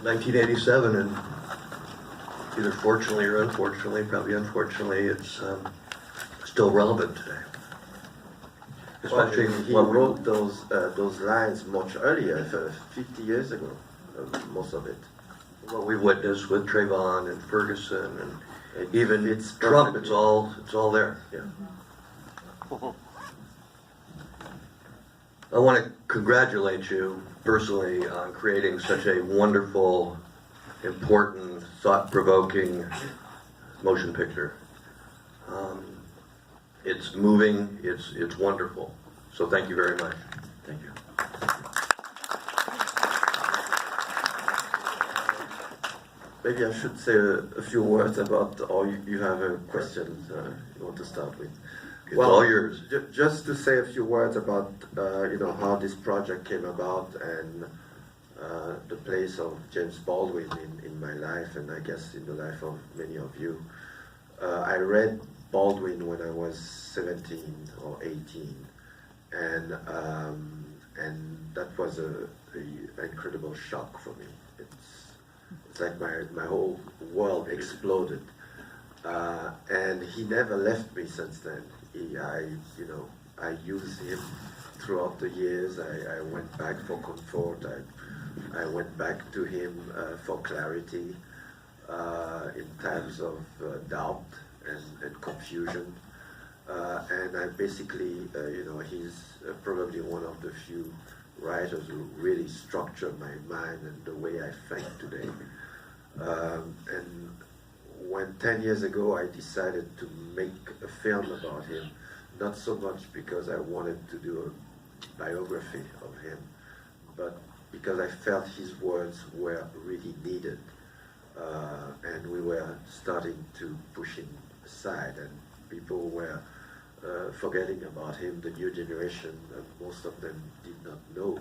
1987, and either fortunately or unfortunately, probably unfortunately, it's still relevant today. Especially he wrote those lines much earlier, 50 years ago, most of it. what we witnessed with Trayvon and Ferguson and even It's Trump, perfectly. it's all there. Yeah. I want to congratulate you personally on creating such a wonderful, important, thought-provoking motion picture. It's moving, it's wonderful. So thank you very much. Thank you. Maybe I should say a few words about, or you have a question you want to start with. It's all yours. Just to say a few words about how this project came about and the place of James Baldwin in my life, and I guess in the life of many of you. I read Baldwin when I was 17 or 18, and that was an incredible shock for me. It's like my whole world exploded, and he never left me since then. I used him throughout the years. I went back for comfort. I went back to him for clarity in times of doubt and confusion. And I basically, he's probably one of the few writers who really structured my mind and the way I think today. And when 10 years ago I decided to make a film about him, not so much because I wanted to do a biography of him, but because I felt his words were really needed, and we were starting to push him aside, and people were forgetting about him. The new generation, most of them did not know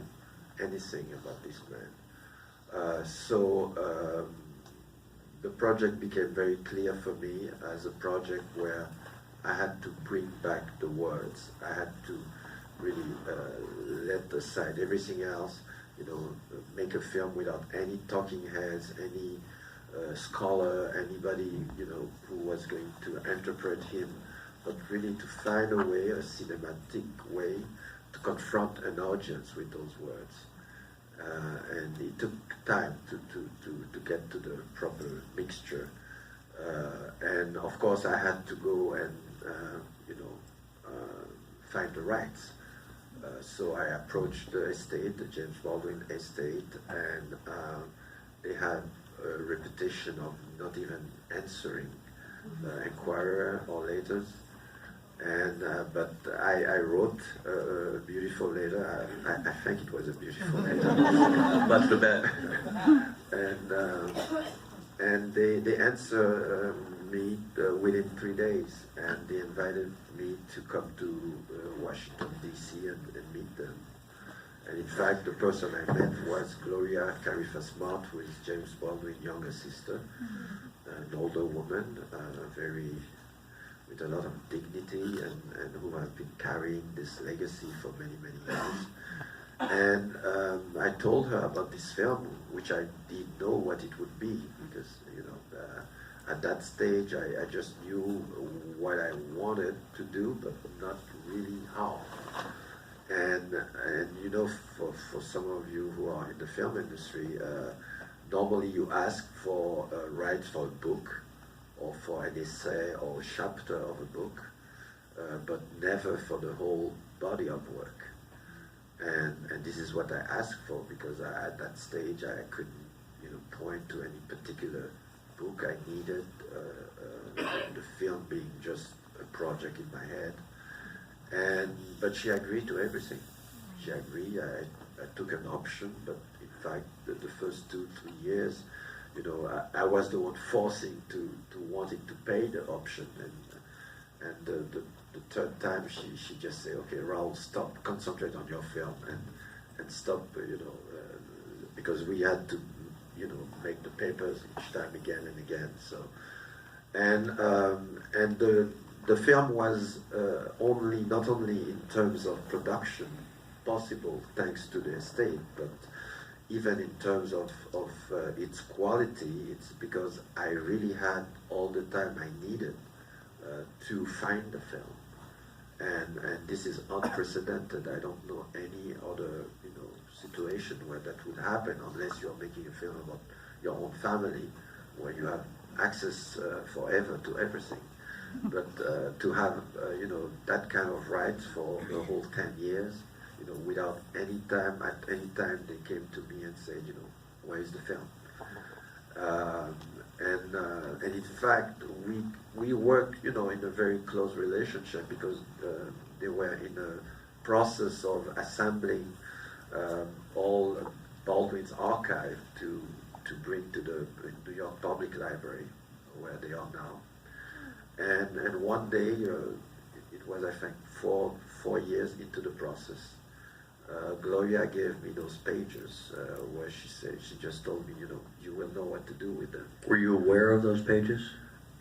anything about this man. So the project became very clear for me as a project where I had to bring back the words. I had to really let aside everything else, make a film without any talking heads, any scholar, anybody, who was going to interpret him, but really to find a way, a cinematic way, to confront an audience with those words. And it took time to get to the proper mixture. And of course I had to go and find the rights. So I approached the estate, the James Baldwin estate, and they had a reputation of not even answering inquirer or letters. And but I wrote a beautiful letter. I think it was a beautiful letter. Much the better. And they answered me within 3 days, and they invited me to come to Washington D.C. and meet them. And in fact, the person I met was Gloria Carifa-Smart, who is James Baldwin's younger sister, an older woman, with a lot of dignity, and who have been carrying this legacy for many, many years. And I told her about this film, which I didn't know what it would be, because at that stage I just knew what I wanted to do, but not really how. And for some of you who are in the film industry, normally you ask for rights for a book, or for an essay or a chapter of a book, but never for the whole body of work. And this is what I asked for, because at that stage I couldn't point to any particular book I needed, the film being just a project in my head. But she agreed to everything. She agreed. I took an option, but in fact the first 2-3 years, I was the one forcing to wanting to pay the option, and the third time she just said, okay, Rauol, stop, concentrate on your film, and stop, because we had to, make the papers each time again and again. So, and the film was not only in terms of production possible thanks to the estate, but even in terms of its quality, it's because I really had all the time I needed to find the film. And this is unprecedented. I don't know any other situation where that would happen unless you're making a film about your own family, where you have access forever to everything. But to have that kind of rights for the whole 10 years, without any time, at any time they came to me and said, where is the film? And in fact, we worked, in a very close relationship because they were in a process of assembling all Baldwin's archive to bring to the New York Public Library, where they are now. And one day, it was, I think, four years into the process, Gloria gave me those pages where she just told me, you will know what to do with them. Were you aware of those pages?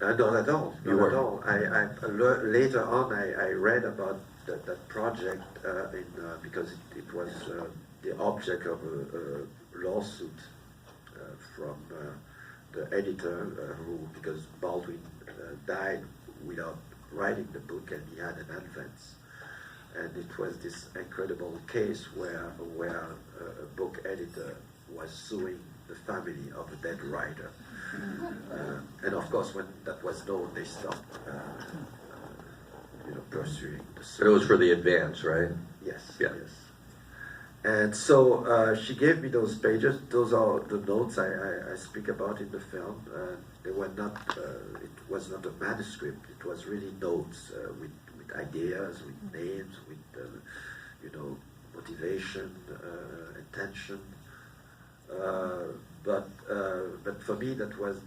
Not at all. Not at all. Later on, I read about that project because it was the object of a lawsuit from the editor because Baldwin died without writing the book and he had an advance. And it was this incredible case where a book editor was suing the family of a dead writer. And of course, when that was known, they stopped pursuing the suit. But it was for the advance, right? Yes, yeah. Yes. And so she gave me those pages. Those are the notes I speak about in the film. They were not. It was not a manuscript. It was really notes with ideas, with names, with motivation, intention. But for me, that was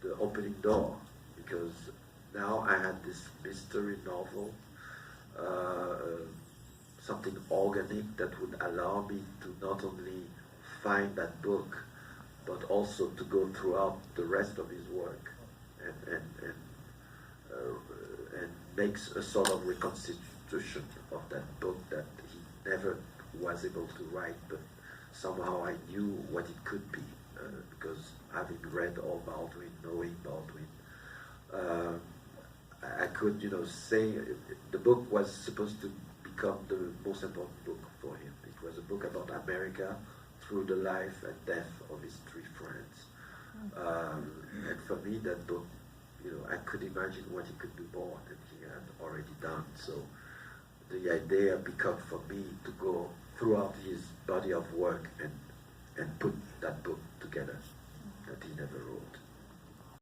the opening door, because now I had this mystery novel. Something organic that would allow me to not only find that book, but also to go throughout the rest of his work and makes a sort of reconstitution of that book that he never was able to write, but somehow I knew what it could be because having read all Baldwin, knowing Baldwin, I could say the book was supposed to become the most important book for him. It was a book about America through the life and death of his three friends. And for me, that book, I could imagine what he could do more than he had already done. So the idea became for me to go throughout his body of work and put that book together.